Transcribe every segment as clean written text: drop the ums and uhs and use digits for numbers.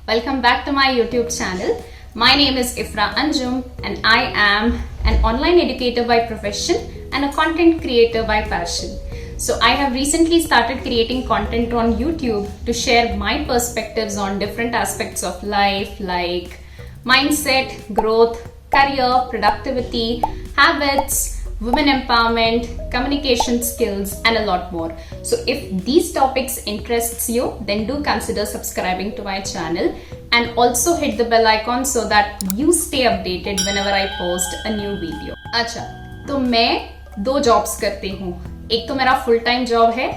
Welcome back to my YouTube channel. My name is Ifra Anjum and I am an online educator by profession and a content creator by passion. So I have recently started creating content on YouTube to share my perspectives on different aspects of life like mindset, growth, career, productivity, habits, women empowerment, communication skills, and a lot more. So if these topics interests you, then do consider subscribing to my channel and also hit the bell icon so that you stay updated whenever I post a new video. अच्छा, तो मैं 2 jobs करती हूँ. एक तो मेरा full time job है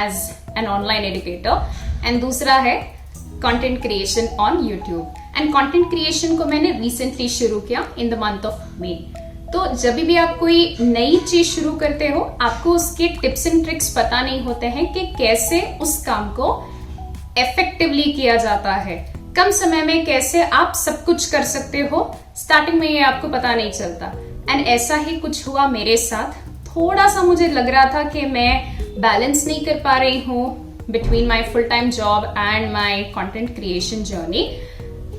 as an online educator and दूसरा है content creation on YouTube. And content creation को मैंने रिसेंटली शुरू किया in the month of May. तो जब भी आप कोई नई चीज शुरू करते हो, आपको उसके टिप्स एंड ट्रिक्स पता नहीं होते हैं कि कैसे उस काम को इफेक्टिवली किया जाता है, कम समय में कैसे आप सब कुछ कर सकते हो. स्टार्टिंग में ये आपको पता नहीं चलता. एंड ऐसा ही कुछ हुआ मेरे साथ. थोड़ा सा मुझे लग रहा था कि मैं बैलेंस नहीं कर पा रही हूँ between my full time job and my content creation journey.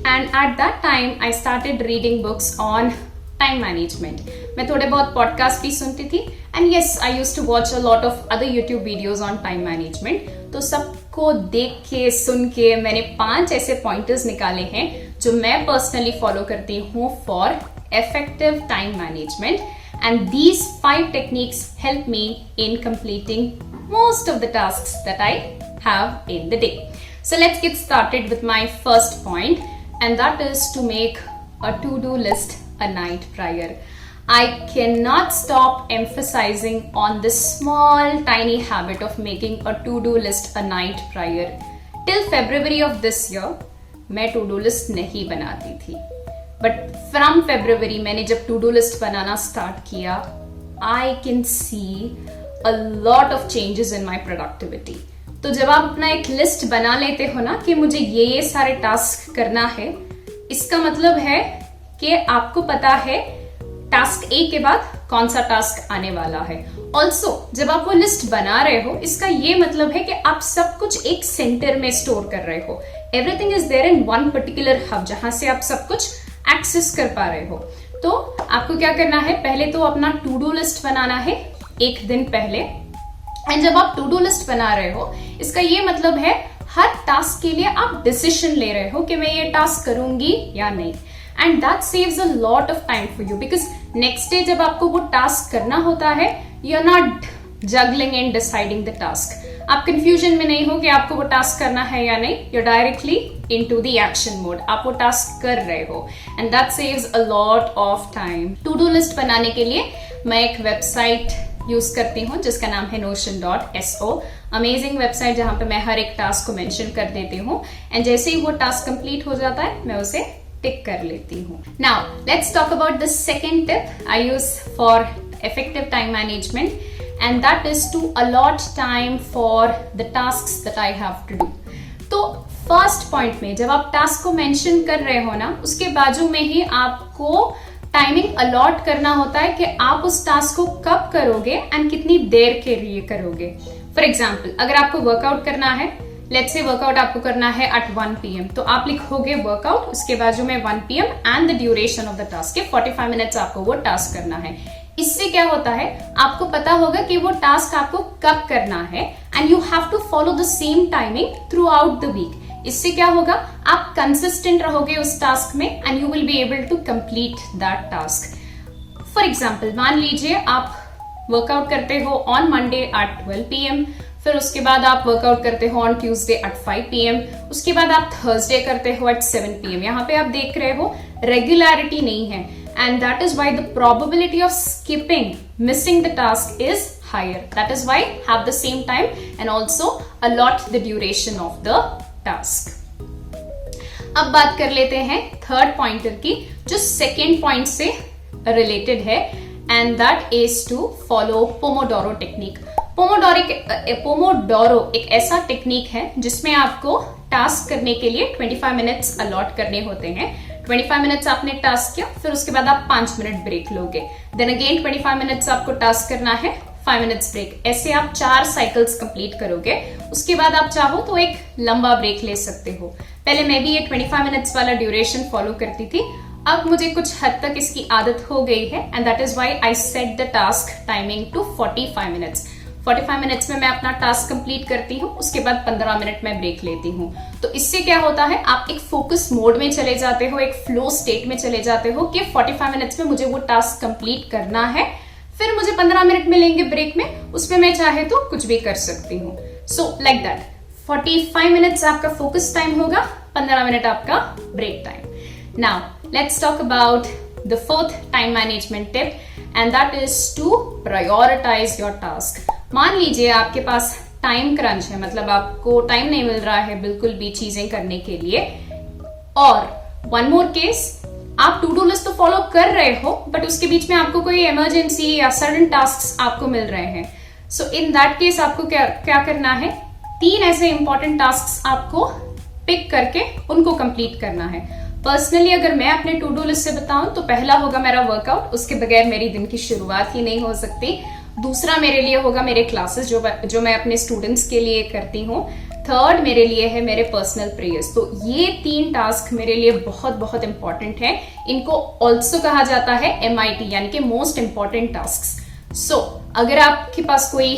And at that time I started reading books on time management. मैं थोड़े बहुत पॉडकास्ट भी सुनती थी and yes I used to watch a lot of other YouTube videos on time management. तो सबको देख के सुन के मैंने 5 ऐसे पॉइंटर्स निकाले हैं जो मैं पर्सनली फॉलो करती हूँ for effective time management, and these 5 techniques help me in completing most of the tasks that I have in the day. So let's get started with my first point, and that is to make a to-do list a night prior. I cannot stop emphasizing on this small tiny habit of making a to-do list a night prior. Till February of this year मैं to-do list नहीं बनाती थी. But from February मैंने जब to do list बनाना start किया, I can see a lot of changes in my productivity. तो जब आप अपना एक लिस्ट बना लेते हो ना कि मुझे ये सारे टास्क करना है, इसका मतलब है कि आपको पता है टास्क ए के बाद कौन सा टास्क आने वाला है. ऑल्सो जब आप वो लिस्ट बना रहे हो, इसका ये मतलब है कि आप सब कुछ एक सेंटर में स्टोर कर रहे हो. Everything is there in one particular hub जहां से आप सब कुछ एक्सेस कर पा रहे हो. तो आपको क्या करना है, पहले तो अपना टू डू लिस्ट बनाना है एक दिन पहले. एंड जब आप टू डू लिस्ट बना रहे हो, इसका ये मतलब है हर टास्क के लिए आप डिसीजन ले रहे हो कि मैं ये टास्क करूंगी या नहीं. And that saves a lot of time for you, because next day जब आपको वो टास्क करना होता है, you are not juggling and deciding the task. आप कंफ्यूजन में नहीं हो कि आपको वो टास्क करना है या नहीं. You directly into the action mode, आप वो टास्क कर रहे हो. And that saves a lot of time. To do list बनाने के लिए मैं एक वेबसाइट यूज करती हूँ जिसका नाम है notion.so. अमेजिंग वेबसाइट जहां पे मैं हर एक टास्क को मेंशन कर देती हूँ एंड जैसे ही वो टास्क कंप्लीट हो जाता है मैं उसे टिक कर लेती हूँ. Now let's talk about the second tip I use for effective time management, and that is to allot time for the tasks that I have to do. तो फर्स्ट पॉइंट में जब आप टास्क को मेंशन कर रहे हो ना, उसके बाजू में ही आपको टाइमिंग अलॉट करना होता है कि आप उस टास्क को कब करोगे एंड कितनी देर के लिए करोगे. फॉर एग्जाम्पल, अगर आपको वर्कआउट करना है, लेट्स से वर्कआउट आपको करना है at 1 PM, तो आप लिखोगे वर्कआउट, उसके बाजू में 1 PM and the duration of the task. 45 minutes आपको वो टास्क करना है. इससे क्या होता है, आपको पता होगा कि वो टास्क आपको कब करना है and you have to follow the same timing throughout the week. इससे क्या होगा, आप कंसिस्टेंट रहोगे उस टास्क में and you will be able to complete that task. For example, मान लीजिए आप वर्कआउट करते हो ऑन मंडे एट 12 PM, फिर उसके बाद आप वर्कआउट करते हो ऑन ट्यूसडे एट 5 PM, उसके बाद आप थर्सडे करते हो एट 7 PM. यहाँ पे आप देख रहे हो रेगुलरिटी नहीं है, and that is why the probability of missing the task is higher. That is why have the same time and also allot the duration of the task. अब बात कर लेते हैं थर्ड पॉइंटर की, जो सेकेंड पॉइंट से related है, and that is to follow Pomodoro technique. Pomodoro एक ऐसा टेक्निक है जिसमें आपको टास्क करने के लिए 25 मिनट्स अलॉट करने होते हैं. 25 मिनट्स आपने टास्क किया, फिर उसके बाद आप 5 मिनट ब्रेक लोगे. देन अगेन 25 मिनट्स आपको टास्क करना है, 5 मिनट्स ब्रेक. ऐसे आप 4 साइकिल्स कंप्लीट करोगे. उसके बाद आप चाहो तो एक लंबा ब्रेक ले सकते हो. पहले मैं भी ये 25 मिनट्स वाला ड्यूरेशन फॉलो करती थी, अब मुझे कुछ हद तक इसकी आदत हो गई है and that is why I set the task timing to 45 minutes. 45 minutes में मैं अपना टास्क कंप्लीट करती हूँ, उसके बाद 15 मिनट में ब्रेक लेती हूँ। तो इससे क्या होता है, आप एक फोकस मोड में चले जाते हो, एक फ्लो स्टेट में चले जाते हो कि 45 मिनट्स में मुझे वो टास्क कंप्लीट करना है, फिर मुझे 15 मिनट मिलेंगे ब्रेक में, उसमें मैं चाहे तो कुछ भी कर सकती हूँ। सो लाइक दैट 45 मिनट्स आपका फोकस टाइम होगा, 15 मिनट आपका break time. Now let's talk about the fourth time management tip and that is to prioritise your task. मान लीजिए आपके पास टाइम क्रंच है, मतलब आपको टाइम नहीं मिल रहा है बिल्कुल भी चीजें करने के लिए, और वन मोर केस, आप टू डू लिस्ट तो फॉलो कर रहे हो बट उसके बीच में आपको कोई इमरजेंसी या सडन टास्क्स आपको मिल रहे हैं। सो इन दैट केस आपको क्या करना है, 3 ऐसे इंपॉर्टेंट टास्क्स आपको पिक करके उनको कंप्लीट करना है। पर्सनली अगर मैं अपने टू डू लिस्ट से बताऊं तो पहला होगा मेरा वर्कआउट, उसके बगैर मेरी दिन की शुरुआत ही नहीं हो सकती। दूसरा मेरे लिए होगा मेरे क्लासेस जो मैं अपने स्टूडेंट्स के लिए करती हूँ। थर्ड मेरे लिए है मेरे पर्सनल प्रेयर्स। तो ये 3 टास्क मेरे लिए बहुत बहुत इंपॉर्टेंट है। इनको ऑल्सो कहा जाता है MIT यानी कि मोस्ट इंपॉर्टेंट टास्क। सो अगर आपके पास कोई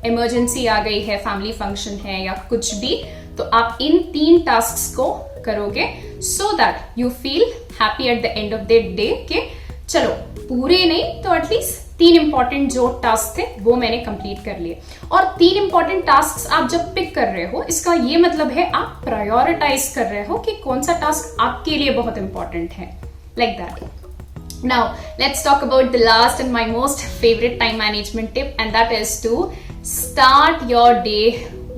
इमरजेंसी आ गई है, फैमिली फंक्शन है या कुछ भी, तो आप इन 3 टास्क को करोगे so that you feel happy at the end of the day कि चलो पूरे नहीं तो एटलीस्ट 3 इंपॉर्टेंट जो टास्क थे वो मैंने कंप्लीट कर लिए। और 3 इंपॉर्टेंट टास्क आप जब पिक कर रहे हो, इसका ये मतलब है आप प्रायोरिटाइज कर रहे हो कि कौन सा टास्क आपके लिए बहुत इंपॉर्टेंट है, like that. Now let's talk about the last and my most favourite time management tip and that is to start your day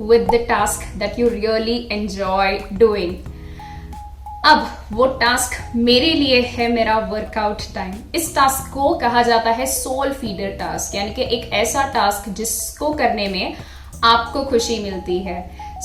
with the task that you really enjoy doing. अब वो task मेरे लिए है मेरा workout time. इस task को कहा जाता है सोल फीडर टास्क, यानी कि एक ऐसा टास्क जिसको करने में आपको खुशी मिलती है।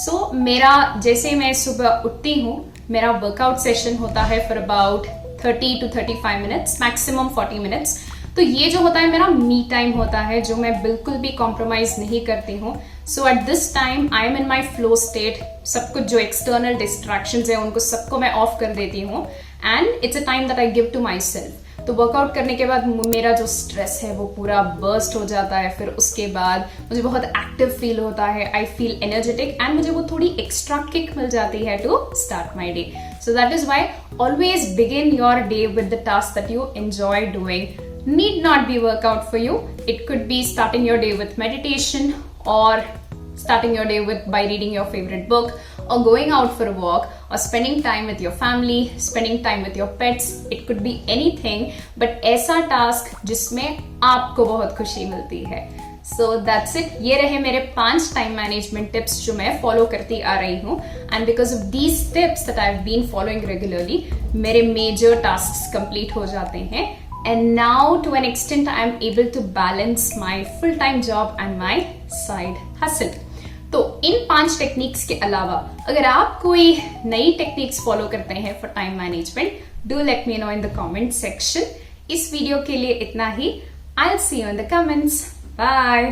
सो मेरा जैसे मैं सुबह उठती हूँ, मेरा वर्कआउट सेशन होता है for about 30 to 35 minutes, maximum 40 minutes. तो ये जो होता है मेरा मी टाइम होता है, जो मैं बिल्कुल भी कॉम्प्रोमाइज नहीं करती हूँ। So at this time I am in my flow state. सब कुछ जो एक्सटर्नल डिस्ट्रैक्शंस है उनको सबको मैं ऑफ कर देती हूँ and it's a time that I give to myself. तो वर्कआउट करने के बाद मेरा जो स्ट्रेस है वो पूरा बर्स्ट हो जाता है। फिर उसके बाद मुझे बहुत एक्टिव फील होता है, आई फील एनर्जेटिक एंड मुझे वो थोड़ी एक्स्ट्रा किक मिल जाती है to start my day. So that is why always begin your day with the task that you enjoy doing. Need not be workout for you. It could be starting your day with meditation or starting your day by reading your favorite book or going out for a walk or spending time with your family, spending time with your pets. It could be anything, but ऐसा task जिसमें आपको बहुत खुशी मिलती है। So that's it. ये रहे मेरे 5 टाइम मैनेजमेंट टिप्स जो मैं फॉलो करती आ रही हूँ and because of these tips that I have been following regularly मेरे मेजर टास्क कंप्लीट हो जाते हैं। And now to an extent I am able to balance my full-time job and my side hustle. तो इन 5 techniques के अलावा अगर आप कोई नई टेक्निक्स फॉलो करते हैं for time management, do let me know in the comment section. इस वीडियो के लिए इतना ही। I'll see you in the comments. Bye.